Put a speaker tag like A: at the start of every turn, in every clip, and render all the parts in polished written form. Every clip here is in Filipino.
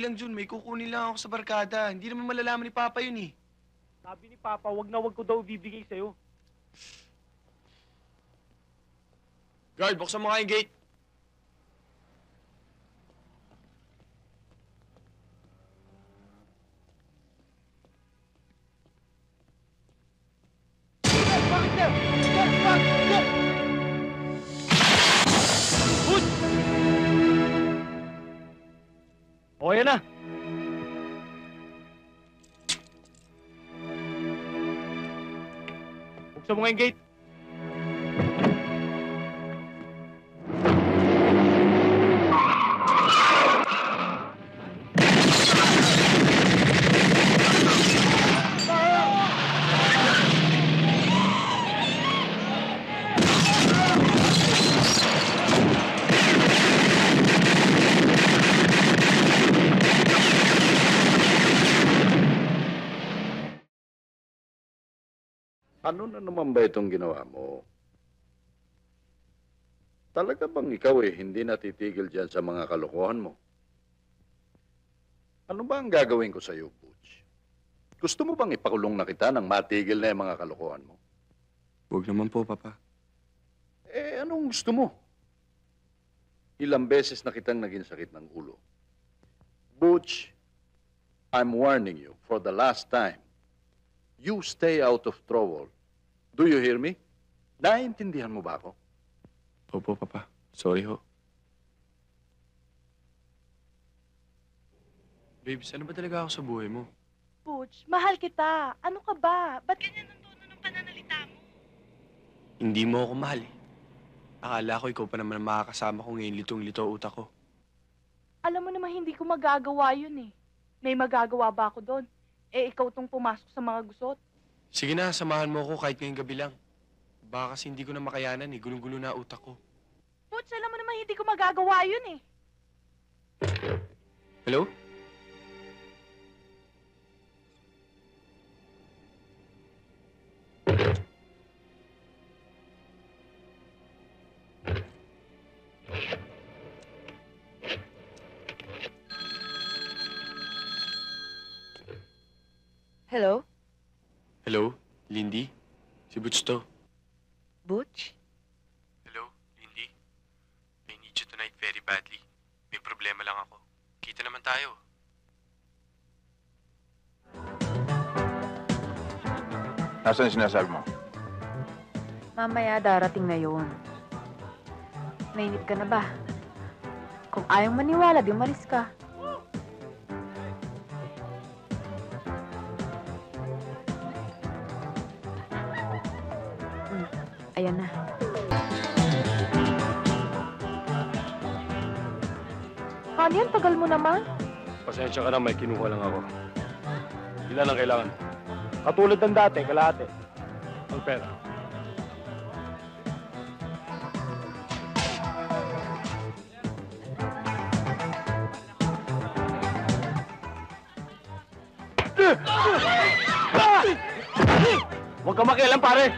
A: Lang Jun, may kukunin lang ako sa barkada. Hindi naman malalaman ni Papa yun eh.
B: Sabi ni Papa, wag na wag ko daw bibigay sa'yo.
A: Guard, buksan mo nga yung gate.
B: Bakit, sir? Sir, bakit, sir? Hood! O, yan na. Buksan mo nga yung gate.
C: Ano na naman ba itong ginawa mo? Talaga bang ikaw hindi natitigil dyan sa mga kalokohan mo? Ano ba ang gagawin ko sa iyo, Butch? Gusto mo bang ipakulong na kita nang matigil na yung mga kalokohan mo?
A: Huwag naman po, Papa.
C: Anong gusto mo? Ilang beses na kitang naging sakit ng ulo. Butch, I'm warning you for the last time. You stay out of trouble. Do you hear me? Naiintindihan mo ba ako?
A: Opo, Papa. Sorry ho. Babes, ano ba talaga ako sa buhay mo?
D: Butch, mahal kita. Ano ka ba? Ba't ganyan ang tono ng pananalita mo?
A: Hindi mo ako mahal eh. Akala ko ikaw pa naman ang makakasama ko ngayon litong-lito utak ko.
D: Alam mo naman hindi ko magagawa yun eh. May magagawa ba ako doon? Ikaw tong pumasok sa mga gusot.
A: Sige na, samahan mo ako kahit ngayong gabi lang. Baka kasi hindi ko na makayanan eh. Gulong-gulo na utak ko.
D: Butch, alam mo naman hindi ko magagawa yun eh.
A: Hello?
D: Hello?
A: Hello? Lindy? Si Butch to.
D: Butch?
A: Hello? Lindy? I need you tonight very badly. May problema lang ako. Kita naman tayo.
E: Nasaan yung sinasabi mo?
F: Mamaya darating na yun. Nainip ka na ba? Kung ayaw maniwala, di umalis ka. Ayan na.
D: Ano yan? Tagal mo naman.
B: Pasensya ka na, may kinuha lang ako. Ilan ang kailangan? Katulad ng dati, kalahati. Ang pera. Huwag ka makialam, pare!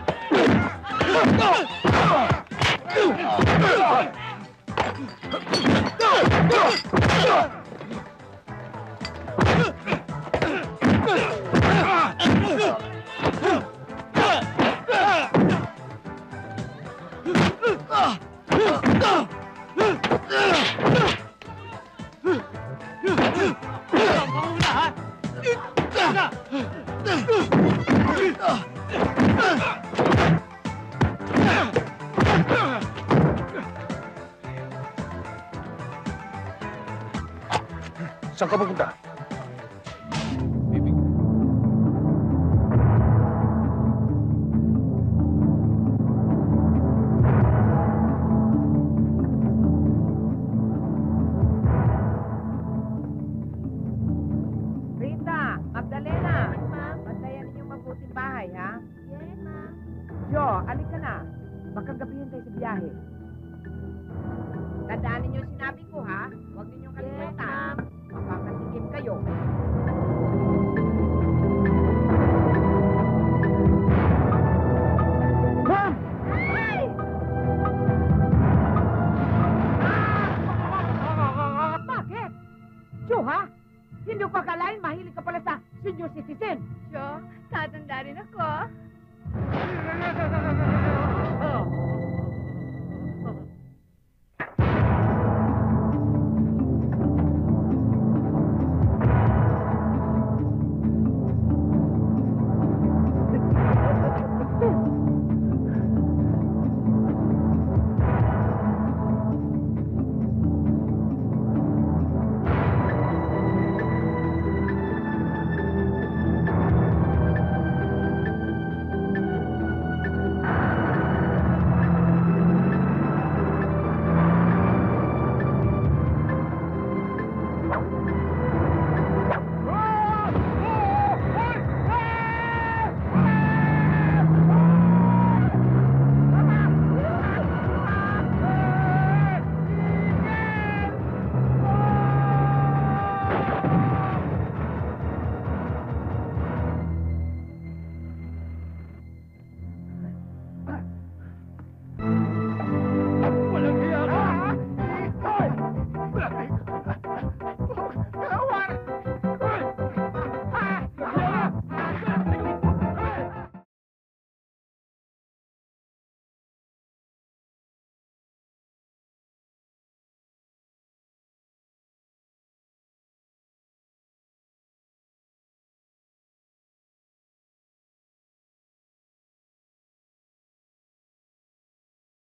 B: Saan ka pupunta?
G: Rita, Magdalena. Ma'am? Bantayan ninyong mabuting bahay, ha?
D: Yes, ma'am.
G: Jo, alin ka na. Baka gabihin tayo sa biyahe. Tandaan ninyo yung sinabi ko, ha? Huwag ninyong kalimutan. Makakatikim kayo. Ma'am! Ay! Bakit? Jo, ha? Hindi ko akalain mahilig ka pala sa senior citizen.
F: Jo, tatanda rin ako.